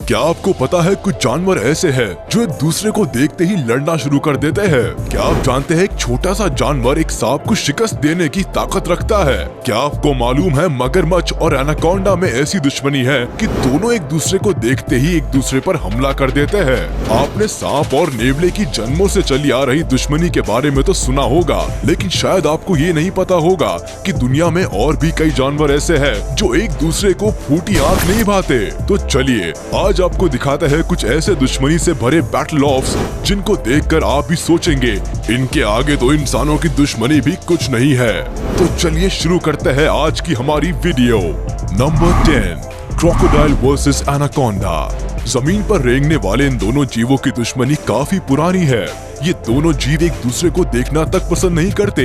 क्या आपको पता है कुछ जानवर ऐसे हैं जो एक दूसरे को देखते ही लड़ना शुरू कर देते हैं? क्या आप जानते हैं एक छोटा सा जानवर एक सांप को शिकस्त देने की ताकत रखता है? क्या आपको मालूम है मगरमच्छ और एनाकोंडा में ऐसी दुश्मनी है कि दोनों एक दूसरे को देखते ही एक दूसरे पर हमला कर देते हैं? आपने सांप और नेवले की जन्मों से चली आ रही दुश्मनी के बारे में तो सुना होगा, लेकिन शायद आपको ये नहीं पता होगा कि दुनिया में और भी कई जानवर ऐसे हैं जो एक दूसरे को फूटी आंख नहीं भाते। तो चलिए आज आपको दिखाते हैं कुछ ऐसे दुश्मनी से भरे बैटल ऑफ्स जिनको देखकर आप भी सोचेंगे इनके आगे तो इंसानों की दुश्मनी भी कुछ नहीं है। तो चलिए शुरू करते हैं आज की हमारी video. Number 10, crocodile versus anaconda. जमीन पर रेंगने वाले इन दोनों जीवों की दुश्मनी काफी पुरानी है। ये दोनों जीव एक दूसरे को देखना तक पसंद नहीं करते,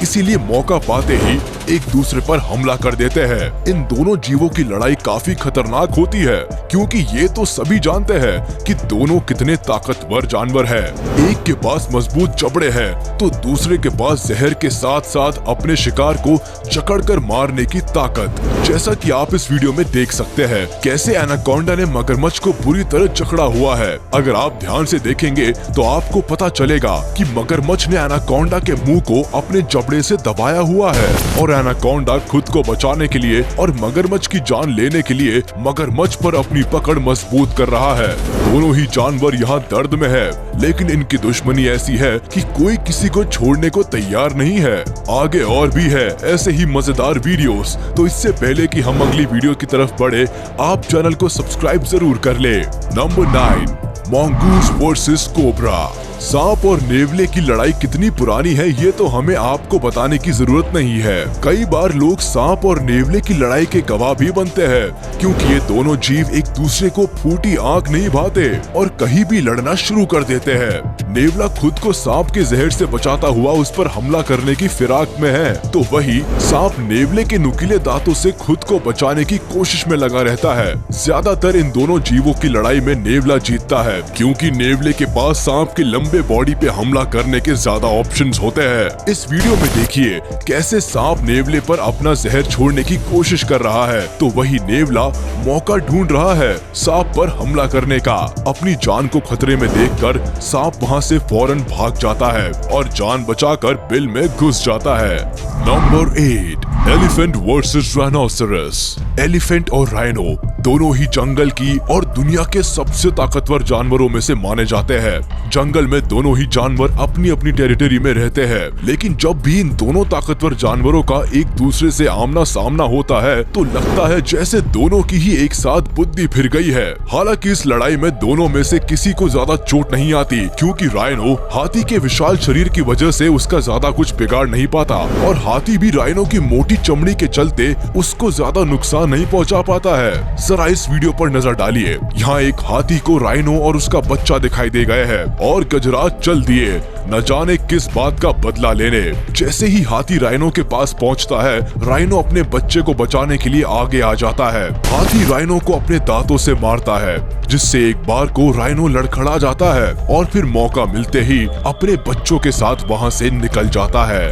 इसीलिए मौका पाते ही एक दूसरे पर हमला कर देते हैं। इन दोनों जीवों की लड़ाई काफी खतरनाक होती है क्योंकि ये तो सभी जानते हैं कि दोनों कितने ताकतवर जानवर हैं। एक के पास मजबूत जबड़े हैं तो दूसरे के पास जहर के साथ साथ अपने शिकार को जकड़कर मारने की ताकत। जैसा कि आप इस वीडियो में देख सकते हैं कैसे एनाकोंडा ने मगरमच्छ को बुरी तरह जकड़ा हुआ है। अगर आप ध्यान से देखेंगे तो आपको पता चलेगा कि मगरमच्छ ने एनाकोंडा के मुंह को अपने जबड़े से दबाया हुआ है और एनाकोंडा खुद को बचाने के लिए और मगरमच्छ की जान लेने के लिए मगरमच्छ पर अपनी पकड़ मजबूत कर रहा है। दोनों ही जानवर यहाँ दर्द में है, लेकिन इनकी दुश्मनी ऐसी है कि कोई किसी को छोड़ने को तैयार नहीं है। आगे और भी है ऐसे ही मजेदार वीडियोस, तो इससे पहले कि हम अगली वीडियो की तरफ बढ़े आप चैनल को सब्सक्राइब जरूर कर ले। Number 9, mongoose versus cobra. सांप और नेवले की लड़ाई कितनी पुरानी है ये तो हमें आपको बताने की जरूरत नहीं है। कई बार लोग सांप और नेवले की लड़ाई के गवाह भी बनते हैं क्योंकि ये दोनों जीव एक दूसरे को फूटी आंख नहीं भाते और कहीं भी लड़ना शुरू कर देते हैं। नेवला खुद को सांप के जहर से बचाता हुआ उस पर हमला करने की फिराक में है, तो वही सांप नेवले के नुकीले दांतों से खुद को बचाने की कोशिश में लगा रहता है। ज्यादातर इन दोनों जीवों की लड़ाई में नेवला जीतता है क्योंकि नेवले के पास सांप की लंबे बॉडी पे हमला करने के ज्यादा ऑप्शंस होते हैं। इस वीडियो में देखिए कैसे सांप नेवले पर अपना जहर छोड़ने की कोशिश कर रहा है, तो वही नेवला मौका ढूंढ रहा है सांप पर हमला करने का। अपनी जान को खतरे में देखकर सांप वहां से फौरन भाग जाता है और जान बचाकर बिल में घुस जाता है। Number 8, elephant versus rhinoceros. Elephant और राइनो दोनों ही जंगल की और दुनिया के सबसे ताकतवर जानवरों में से माने जाते हैं। जंगल में दोनों ही जानवर अपनी अपनी टेरिटरी में रहते हैं, लेकिन जब भी इन दोनों ताकतवर जानवरों का एक दूसरे से आमना सामना होता है तो लगता है जैसे दोनों की ही एक साथ बुद्धि फिर गई है। हालांकि इस लड़ाई में दोनों में से किसी को ज्यादा चोट नहीं आती क्योंकि राइनो हाथी के विशाल शरीर की वजह से उसका ज्यादा कुछ बिगाड़ नहीं पाता और हाथी भी राइनो की मोटी चमड़ी के चलते उसको ज्यादा नुकसान नहीं पहुंचा पाता है। जरा इस वीडियो पर नजर डालिए, यहाँ एक हाथी को राइनो और उसका बच्चा दिखाई दे गए हैं और गजराज चल दिए न जाने किस बात का बदला लेने। जैसे ही हाथी राइनो के पास पहुंचता है, राइनो अपने बच्चे को बचाने के लिए आगे आ जाता है। हाथी राइनो को अपने दांतों से मारता है जिससे एक बार को राइनो लड़खड़ा जाता है और फिर मौका मिलते ही अपने बच्चों के साथ वहां से निकल जाता है।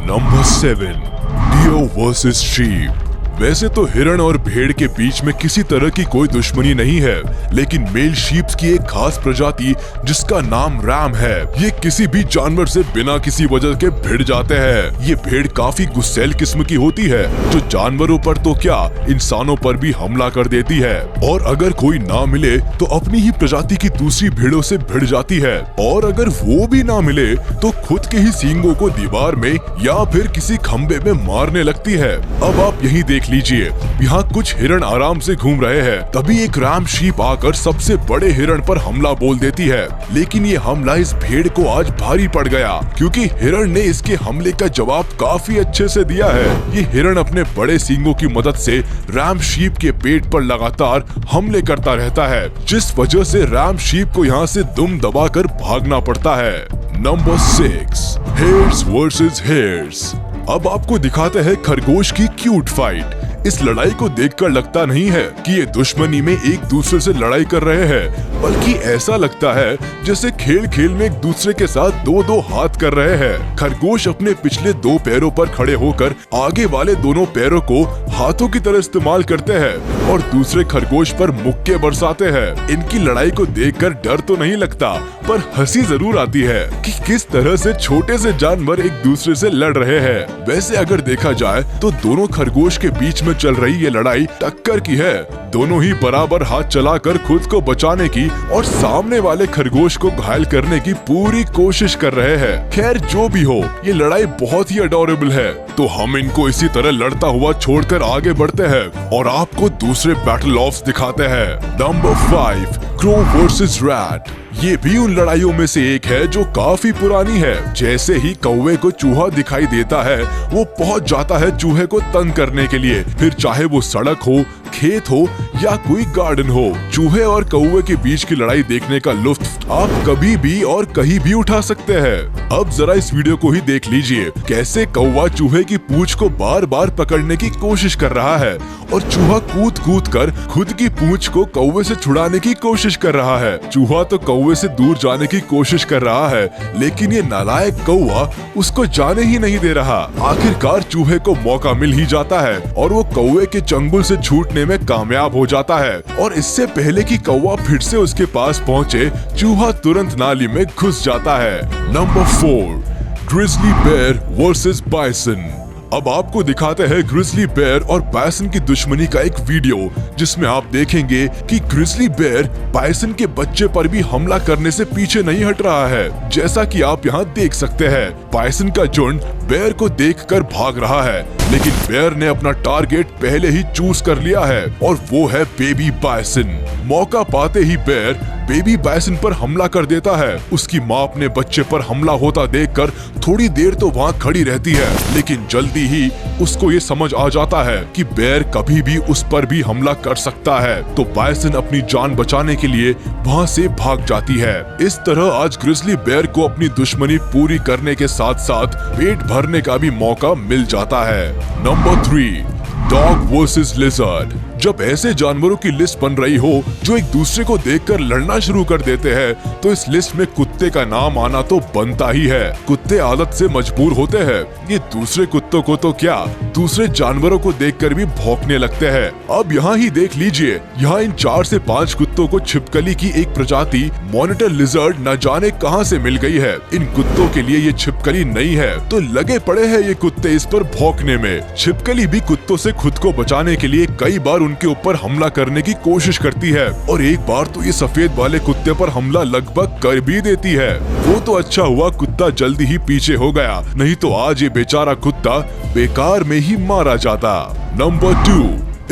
Number 7, deer versus sheep. वैसे तो हिरण और भेड़ के बीच में किसी तरह की कोई दुश्मनी नहीं है, लेकिन मेल शीप्स की एक खास प्रजाति जिसका नाम रैम है, ये किसी भी जानवर से बिना किसी वजह के भिड़ जाते हैं। ये भेड़ काफी गुस्सैल किस्म की होती है जो जानवरों पर तो क्या इंसानों पर भी हमला कर देती है और अगर कोई ना मिले तो अपनी ही प्रजाति की दूसरी भेड़ों से भिड़ जाती है और अगर वो भी ना मिले तो खुद के ही सींगों को दीवार में या फिर किसी खंबे में मारने लगती है। अब आप यही देख लीजिए, यहाँ कुछ हिरण आराम से घूम रहे हैं, तभी एक रैम शीप आकर सबसे बड़े हिरण पर हमला बोल देती है। लेकिन ये हमला इस भेड़ को आज भारी पड़ गया क्योंकि हिरण ने इसके हमले का जवाब काफी अच्छे से दिया है। ये हिरण अपने बड़े सींगों की मदद से रैम शीप के पेट पर लगातार हमले करता रहता है, जिस वजह से रैम शीप को यहाँ से दुम दबाकर भागना पड़ता है। Number 6, hairs versus hairs. अब आपको दिखाते हैं खरगोश की क्यूट फाइट। इस लड़ाई को देखकर लगता नहीं है कि ये दुश्मनी में एक दूसरे से लड़ाई कर रहे हैं, बल्कि ऐसा लगता है जैसे खेल खेल में एक दूसरे के साथ दो दो हाथ कर रहे हैं। खरगोश अपने पिछले दो पैरों पर खड़े होकर आगे वाले दोनों पैरों को हाथों की तरह इस्तेमाल करते हैं और दूसरे खरगोश पर मुक्के बरसाते हैं। इनकी लड़ाई को देखकर डर तो नहीं लगता, पर हंसी जरूर आती है कि किस तरह से छोटे से जानवर एक दूसरे से लड़ रहे हैं। वैसे अगर देखा जाए तो दोनों खरगोश के बीच में चल रही ये लड़ाई टक्कर की है। दोनों ही बराबर हाथ चलाकर खुद को बचाने की और सामने वाले खरगोश को घायल करने की पूरी कोशिश कर रहे हैं। खैर जो भी हो, ये लड़ाई बहुत ही अडोरेबल है, तो हम इनको इसी तरह लड़ता हुआ छोड़कर आगे बढ़ते हैं और आपको दूसरे बैटल ऑफ्स दिखाते हैं। Number 5, crow versus rat. ये भी उन लड़ाइयों में से एक है जो काफी पुरानी है। जैसे ही कौवे को चूहा दिखाई देता है, वो पहुंच जाता है चूहे को तंग करने के लिए, फिर चाहे वो सड़क हो, खेत हो या कोई गार्डन हो। चूहे और कौवे के बीच की लड़ाई देखने का लुत्फ आप कभी भी और कहीं भी उठा सकते हैं। अब जरा इस वीडियो को ही देख लीजिए, कैसे कौवा चूहे की पूंछ को बार बार पकड़ने की कोशिश कर रहा है और चूहा कूद कूद कर खुद की पूंछ को कौवे से छुड़ाने की कोशिश कर रहा है। चूहा तो कौवे से दूर जाने की कोशिश कर रहा है, लेकिन ये नालायक कौवा उसको जाने ही नहीं दे रहा। आखिरकार चूहे को मौका मिल ही जाता है और वो कौवे के चंगुल से छूटने में कामयाब हो जाता है। और इससे पहले कि कौवा फिर से उसके पास पहुंचे, चूहा तुरंत नाली में घुस जाता है। Number 4, grizzly bear versus bison. अब आपको दिखाते हैं ग्रिजली बेयर और बाइसन की दुश्मनी का एक वीडियो, जिसमें आप देखेंगे कि ग्रिजली बेयर बाइसन के बच्चे पर भी हमला करने से पीछे नहीं हट रहा है। जैसा कि आप यहाँ देख सकते हैं, बाइसन का झुंड बेयर को देखकर भाग रहा है, लेकिन बेयर ने अपना टारगेट पहले ही चूज कर लिया है और वो है बेबी बाइसन। मौका पाते ही बेयर बेबी बाइसन पर हमला कर देता है। उसकी माँ अपने बच्चे पर हमला होता देखकर थोड़ी देर तो वहाँ खड़ी रहती है, लेकिन जल्दी ही उसको ये समझ आ जाता है कि बेयर कभी भी उस पर भी हमला कर सकता है, तो बाइसन अपनी जान बचाने के लिए वहाँ से भाग जाती है। इस तरह आज ग्रिजली बेयर को अपनी दुश्मनी पूरी करने के साथ साथ पेट भरने का भी मौका मिल जाता है। Number 3, dog versus lizard. जब ऐसे जानवरों की लिस्ट बन रही हो जो एक दूसरे को देखकर लड़ना शुरू कर देते हैं, तो इस लिस्ट में कुत्ते का नाम आना तो बनता ही है। कुत्ते आदत से मजबूर होते हैं, ये दूसरे कुत्तों को तो क्या, दूसरे जानवरों को देखकर भी भौंकने लगते हैं। अब यहाँ ही देख लीजिए, यहाँ इन 4 से 5 कुत्तों को छिपकली की एक प्रजाति मॉनिटर लिजर्ड न जाने कहां से मिल गई है। इन कुत्तों के लिए ये छिपकली नहीं है, तो लगे पड़े हैं ये कुत्ते इस पर भौंकने में। छिपकली भी कुत्तों से खुद को बचाने के लिए कई बार उनके ऊपर हमला करने की कोशिश करती है, और एक बार तो ये सफेद वाले कुत्ते पर हमला लगभग कर भी देती है। वो तो अच्छा हुआ कुत्ता जल्दी ही पीछे हो गया, नहीं तो आज ये बेचारा कुत्ता बेकार में ही मारा जाता। नंबर 2,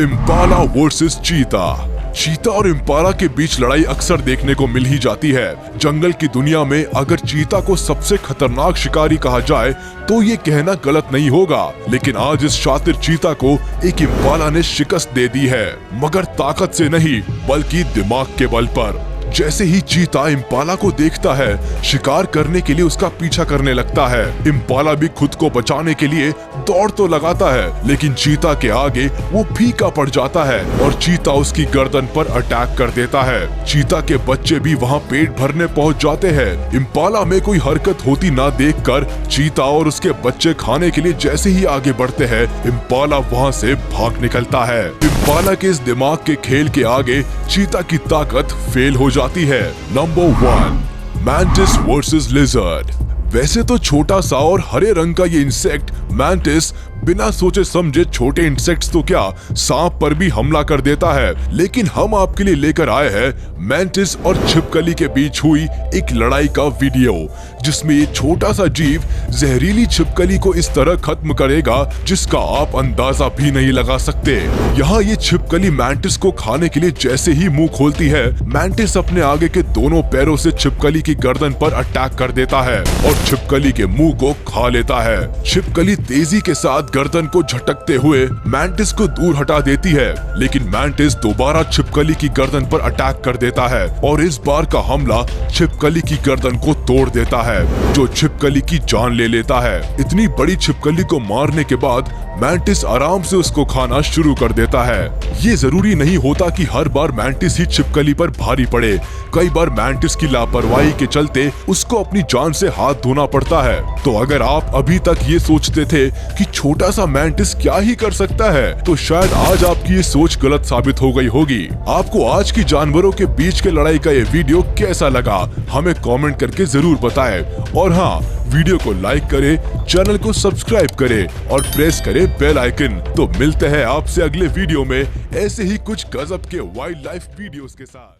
इम्पाला वर्सेस चीता। चीता और इम्पाला के बीच लड़ाई अक्सर देखने को मिल ही जाती है। जंगल की दुनिया में अगर चीता को सबसे खतरनाक शिकारी कहा जाए तो ये कहना गलत नहीं होगा, लेकिन आज इस शातिर चीता को एक इम्पाला ने शिकस्त दे दी है, मगर ताकत से नहीं बल्कि दिमाग के बल पर। जैसे ही चीता इम्पाला को देखता है, शिकार करने के लिए उसका पीछा करने लगता है। इम्पाला भी खुद को बचाने के लिए दौड़ तो लगाता है, लेकिन चीता के आगे वो फीका पड़ जाता है और चीता उसकी गर्दन पर अटैक कर देता है। चीता के बच्चे भी वहाँ पेट भरने पहुँच जाते हैं। इम्पाला में कोई हरकत होती ना देखकर चीता और उसके बच्चे खाने के लिए जैसे ही आगे बढ़ते हैं, इम्पाला वहाँ से भाग निकलता है। इम्पाला के इस दिमाग के खेल के आगे चीता की ताकत फेल हो जाती है। Number 1, mantis versus lizard. वैसे तो छोटा सा और हरे रंग का ये इंसेक्ट मैंटिस बिना सोचे समझे छोटे इंसेक्ट्स तो क्या सांप पर भी हमला कर देता है, लेकिन हम आपके लिए लेकर आए हैं मैंटिस और छिपकली के बीच हुई एक लड़ाई का वीडियो, जिसमें ये छोटा सा जीव जहरीली छिपकली को इस तरह खत्म करेगा जिसका आप अंदाजा भी नहीं लगा सकते। यहाँ ये छिपकली मैंटिस को खाने के लिए जैसे ही मुंह खोलती है, मैंटिस अपने आगे के दोनों पैरों से छिपकली की गर्दन पर अटैक कर देता है और छिपकली के मुंह को खा लेता है। छिपकली तेजी के साथ गर्दन को झटकते हुए मैंटिस को दूर हटा देती है, लेकिन मैंटिस दोबारा छिपकली की गर्दन पर अटैक कर देता है और इस बार का हमला छिपकली की गर्दन को तोड़ देता है, जो छिपकली की जान ले लेता है। इतनी बड़ी छिपकली को मारने के बाद मैंटिस आराम से उसको खाना शुरू कर देता है। ये जरूरी नहीं होता कि हर बार मैंटिस ही छिपकली पर भारी पड़े। कई बार मैंटिस की लापरवाही के चलते उसको अपनी जान से हाथ धोना पड़ता है। तो अगर आप अभी तक ये सोचते थे कि छोटा सा मैंटिस क्या ही कर सकता है, तो शायद आज आपकी ये सोच गलत साबित हो गई होगी। आपको आज की जानवरों के बीच के लड़ाई का ये वीडियो कैसा लगा, हमें कमेंट करके जरूर बताएं। और हाँ, वीडियो को लाइक करें, चैनल को सब्सक्राइब करें और प्रेस करें बेल आइकन। तो मिलते हैं आपसे अगले वीडियो में ऐसे ही कुछ गजब के वाइल्ड लाइफ वीडियोस के साथ।